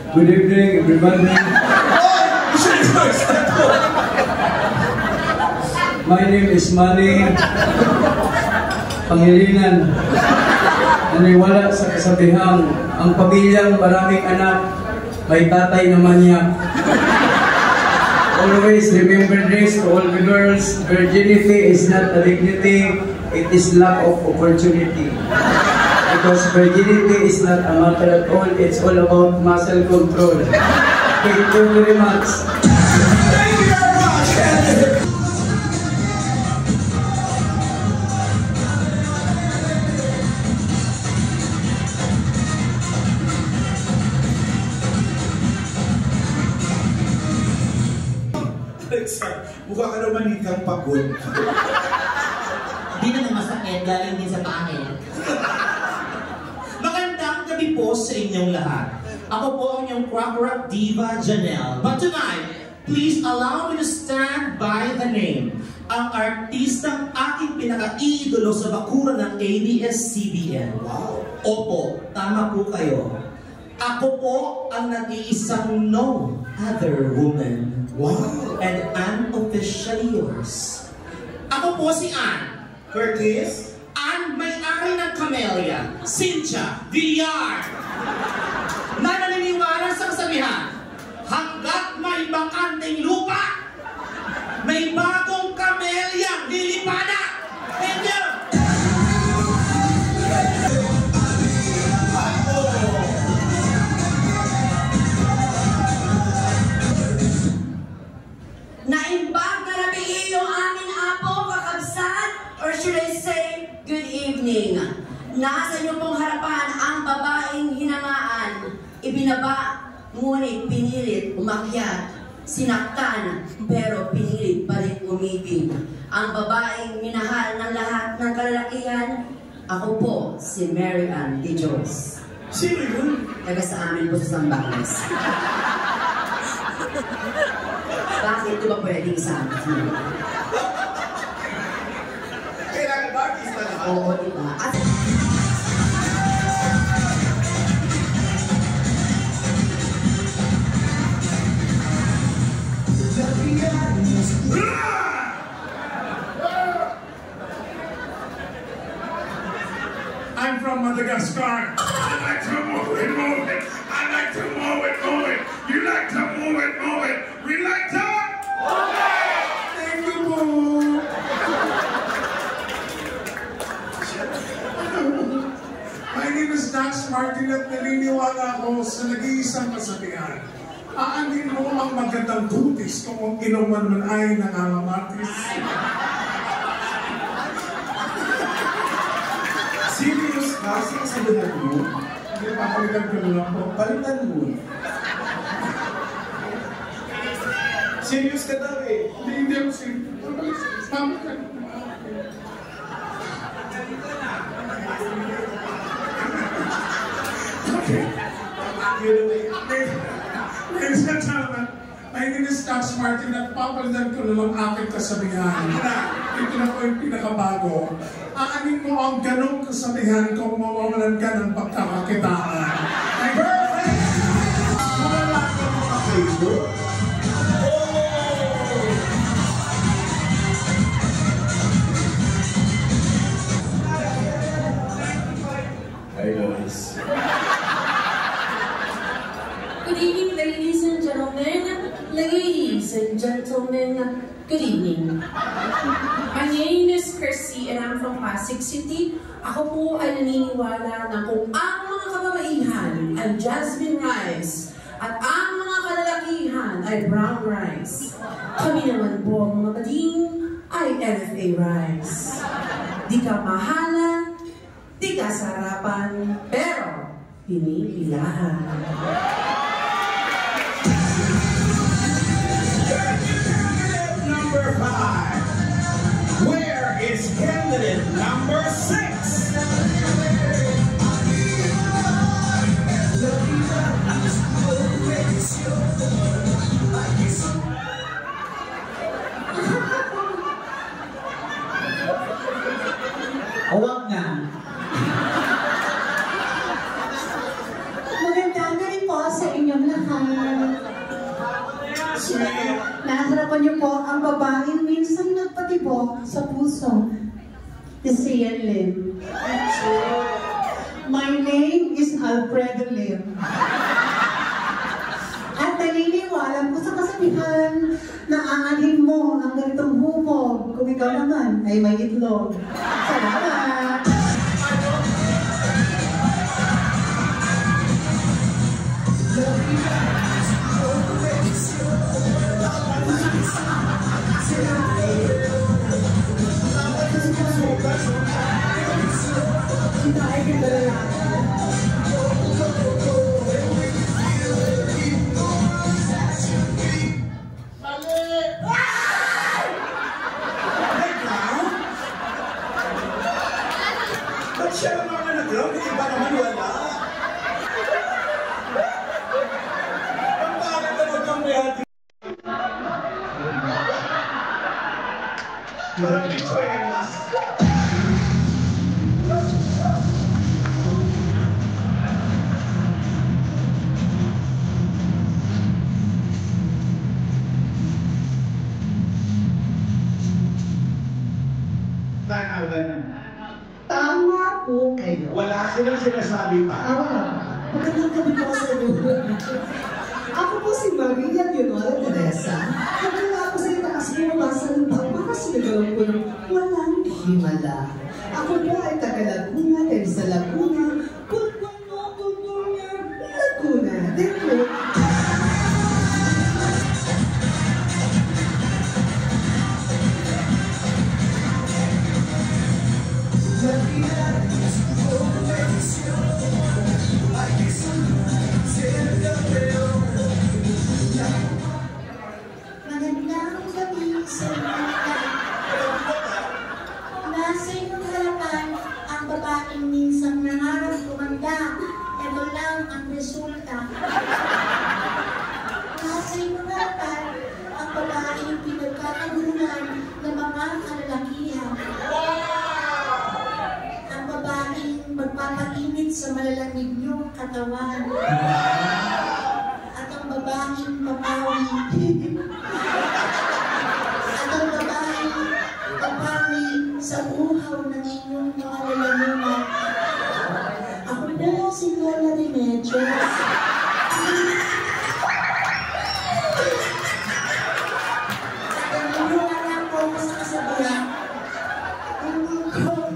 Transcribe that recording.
Good evening, everybody. My name is Manny Pangilinan. Naniwala sa kasabihang ang pamilyang maraming anak, may tatay na manyak. Always remember this to all the girls, virginity is not a dignity, it is lack of opportunity. Because virginity is not a matter at all, it's all about muscle control. Thank you very much. Thank you very much, Candy. Mukha ka naman ikang pagod. Hindi naman masakit, galing din sa pangit. Magandang gabi po sa inyong lahat. Ako po ang inyong crack rock diva, Janelle. But tonight, please allow me to stand by the name. Ang artistang aking pinaka-iidolo sa bakuran ng ABS-CBN. Wow! Opo, tama po kayo. Ako po ang nag-iisang no other woman. Wow! And unofficially yours. Ako po si Ann. Curtis? Ann, may-ari ng Camellia. Cynthia Villar. Na naniniwala sa kasabihan, hanggat may bakanteng lupa, may bagong Camellia lilipana. Thank you! Naimbag na nabi yung aming apo, kakabsat, or should I say, good evening. Nasa inyo pong harapan ang babaeng hinangaan, ibinaba, ngunit pinilit umakyat, sinaktan, pero pinilit pa rin umibig. Ang babaeng minahal ng lahat ng kalalakihan, ako po si Mary Ann de Dios. Sino yun? Taga sa amin po sa Zambales. Bakit? Di ba pwedeng isama? Kailangan ba artista na? Oo, di ba? At I'm from Madagascar. I like to move it, move it. I like to move it, move it. You like to move it, move it. We like to move it. Thank you, boo. My name is Dax Martin at naniniwala ako sa nag-iisang kasabihan. Aanin mo ang magandang butis kung ang inuman man ay nangangamatis. Serious ka sa kasabihan mo? Hindi, papalitan ko na lang po. Palitan mo. Serious ka daw eh. Hindi ako serious. Palitan mo. Okay. Ladies and gentlemen, my name is Dax Martin at papalitan ko na lang aking kasabihan. Ito na po yung pinakabago. Aanin mo ang ganong kasabihan kung mawawalan ka ng pagkakakitaan. My girlfriend! Wala ka mga Facebook? Hi guys. Good evening, ladies and gentlemen. Ladies and gentlemen, good evening. My name is Chrissy and I'm from Pasig City. Ako po ay naniniwala na kung ang mga kababaihan ay jasmine rice at ang mga kalalakihan ay brown rice, kami naman po mga bading ay NFA rice. Di ka mahalan, di ka sarapan, pero pinipilahan. Number 5. Where is candidate number 6? Huwag na. Magandang gabi po sa inyong lahat. po sa puso ni Sian Lim. My name is Alfredo Lim. At naniniwala ko sa kasabihan na aanhin mo ang ganitong hubog kung ikaw naman ay may itlog. Salamat! Ba't siya naman na nag-round? Iba naman wala. Ang pangit na magkambayati. Maraming choices. Tama po kayo. Wala silang sinasabi pa. Magandang gabi po sa inyo. Ako po si Maria Leonora Teresa. Nagkala ako sa itaas bumabasa ng baka sinagalang ko ng walang himala. Ako po ay taga Laguna, dahil sa Laguna, Laguna. Then po, Magandang gabi sa mga nasa inyong harapan ang babaeng minsang nangarap kumanda. Ito lang ang resulta. Nasa inyong harapan ang babaeng pinagkakaguluhan ng mga kalalakihan. Ang babaeng magpapainit sa malalamig niyong katawan. At ang babaeng papawi. At ang babaeng papawi sa uhaw ng inyong mga lalamunan. Ako po si Lola Remedios. At ang iniwala ko sa kasabihan, hindi ko